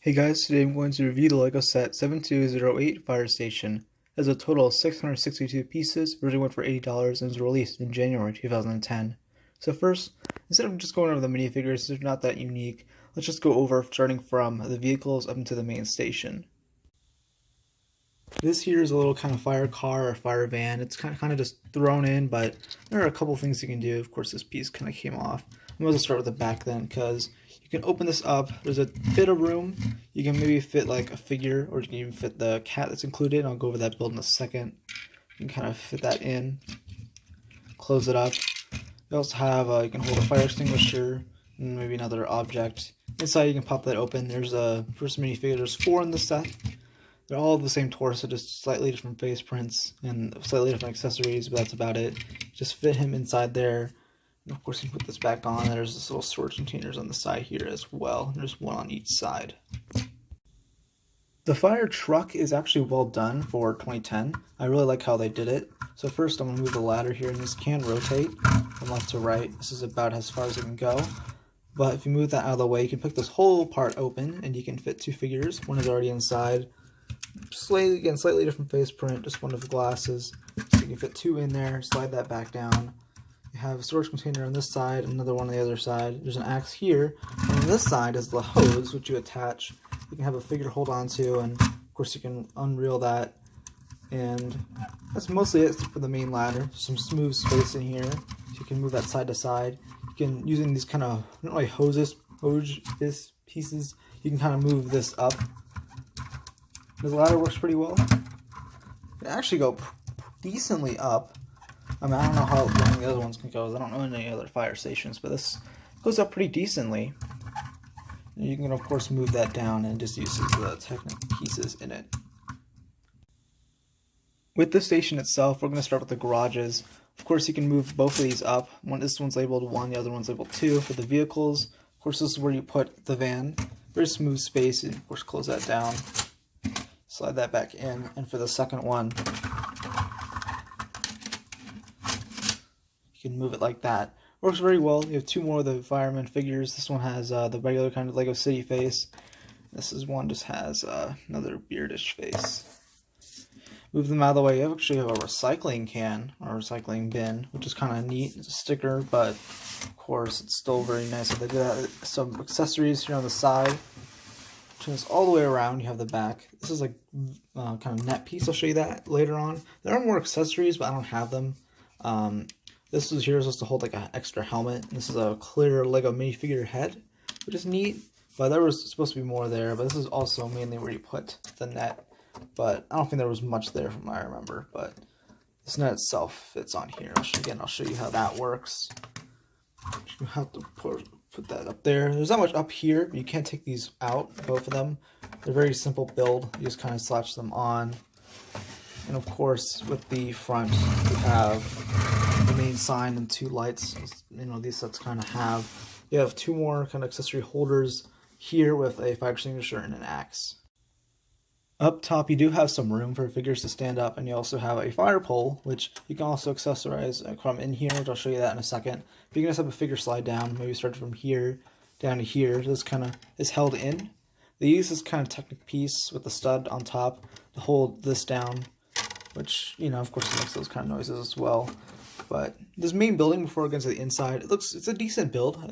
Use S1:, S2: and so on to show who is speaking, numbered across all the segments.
S1: Hey guys, today I'm going to review the LEGO set 7208 Fire Station. It has a total of 662 pieces, originally went for $80 and was released in January 2010. So first, instead of just going over the minifigures, they're not that unique, let's just go over starting from the vehicles up into the main station. This here is a little kind of fire car or fire van. It's kind of just thrown in, but there are a couple things you can do. Of course, this piece kind of came off. I'm going to start with the back then, because you can open this up. There's a bit of room. You can maybe fit like a figure, or you can even fit the cat that's included. I'll go over that build in a second. You can kind of fit that in. Close it up. You also have, you can hold a fire extinguisher, and maybe another object. Inside you can pop that open. There's a first minifigure. There's 4 in the set. They're all the same torso, just slightly different face prints and slightly different accessories, but that's about it. Just fit him inside there. And of course, you can put this back on. There's this little storage containers on the side here as well. There's one on each side. The fire truck is actually well done for 2010. I really like how they did it. So first, I'm going to move the ladder here, and this can rotate from left to right. This is about as far as it can go. But if you move that out of the way, you can pick this whole part open, and you can fit 2 figures. One is already inside. Slightly different face print, just one of the glasses. So you can fit 2 in there, slide that back down. You have a storage container on this side, another one on the other side. There's an axe here, and on this side is the hose, which you attach. You can have a figure hold on to, and of course you can unreel that. And that's mostly it for the main ladder. Some smooth space in here, so you can move that side to side. You can, using these kind of, not like hose pieces, you can kind of move this up. This ladder works pretty well. It actually go decently up. I mean, I don't know how long the other ones can go. I don't know any other fire stations, but this goes up pretty decently. And you can, of course, move that down and just use the Technic pieces in it. With the station itself, we're going to start with the garages. Of course, you can move both of these up. This one's labeled 1, the other one's labeled 2 for the vehicles. Of course, this is where you put the van. Very smooth space, and of course, close that down. Slide that back in, and for the second one, you can move it like that. Works very well. You have 2 more of the fireman figures. This one has the regular kind of Lego City face. This one just has another beardish face. Move them out of the way. You actually have a recycling can, or recycling bin, which is kind of neat. It's a sticker, but of course it's still very nice. So they do have some accessories here on the side. Turn this all the way around, you have the back. This is like kind of net piece. I'll show you that later on. There are more accessories, but I don't have them. This is here is supposed to hold like an extra helmet. This is a clear Lego minifigure head, which is neat. But there was supposed to be more there. But this is also mainly where you put the net. But I don't think there was much there from what I remember. But this net itself fits on here. I'll show you how that works. You have to put that up there. There's not much up here, but you can't take these out, both of them. They're very simple build. You just kind of slash them on. And of course, with the front, you have the main sign and 2 lights. You know, these sets kind of have. You have 2 more kind of accessory holders here with a fire extinguisher and an axe. Up top, you do have some room for figures to stand up, and you also have a fire pole, which you can also accessorize from in here, which I'll show you that in a second. But you can just have a figure slide down, maybe start from here down to here. This kind of is held in. They use this kind of Technic piece with the stud on top to hold this down, which, you know, of course it makes those kind of noises as well. But this main building, before we get into the inside, it's a decent build.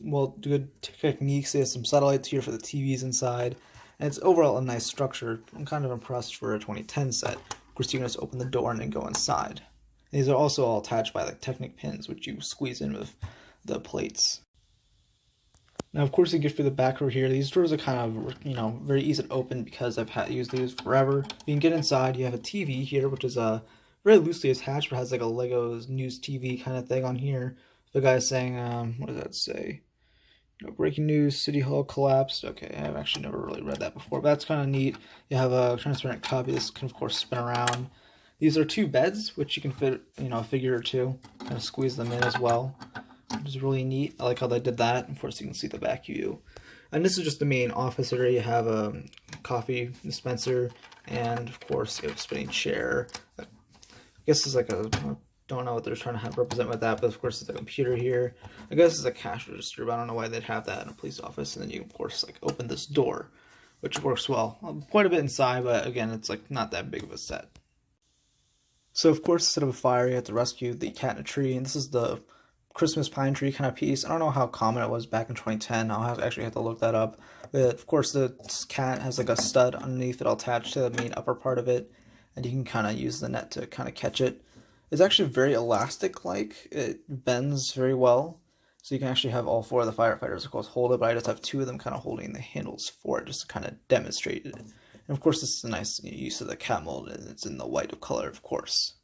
S1: Well, good techniques. They have some satellites here for the TVs inside. And it's overall a nice structure. I'm kind of impressed for a 2010 set. Of course, you can just open the door and then go inside. And these are also all attached by like Technic pins, which you squeeze in with the plates. Now, of course, you get for the back row here. These doors are kind of, you know, very easy to open because I've used these forever. You can get inside. You have a TV here, which is very loosely attached, but has like a Lego's News TV kind of thing on here. The guy's saying, what does that say? Breaking news, City Hall collapsed. Okay, I've actually never really read that before, but that's kind of neat. You have a transparent cup. This can, of course, spin around. These are 2 beds, which you can fit, you know, a figure or 2. Kind of squeeze them in as well, which is really neat. I like how they did that. Of course, you can see the back view. And this is just the main office area. You have a coffee dispenser, and, of course, you have a spinning chair. I guess it's like a Don't know what they're trying to have represent with that, but of course it's a computer here. I guess it's a cash register, but I don't know why they'd have that in a police office. And then you, of course, like open this door, which works well. Quite a bit inside, but again, it's like not that big of a set. So of course, instead of a fire, you have to rescue the cat in a tree, and this is the Christmas pine tree kind of piece. I don't know how common it was back in 2010. Actually have to look that up. But of course, the cat has like a stud underneath it attached to the main upper part of it, and you can kind of use the net to kind of catch it. It's actually very elastic-like. It bends very well, so you can actually have all 4 of the firefighters, of course, hold it, but I just have 2 of them kind of holding the handles for it, just to kind of demonstrate it. And of course, this is a nice use of the cat mold, and it's in the white of color, of course.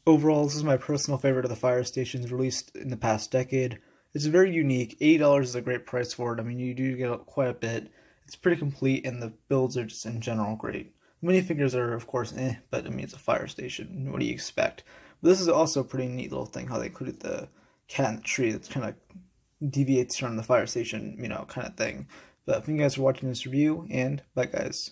S1: Overall, this is my personal favorite of the fire stations released in the past decade. It's very unique. $80 is a great price for it. I mean, you do get quite a bit. It's pretty complete, and the builds are just in general great. The minifigures are, of course, but I mean, it's a fire station. What do you expect? But this is also a pretty neat little thing, how they included the cat in the tree that kind of deviates from the fire station, kind of thing. But thank you guys for watching this review, and bye, guys.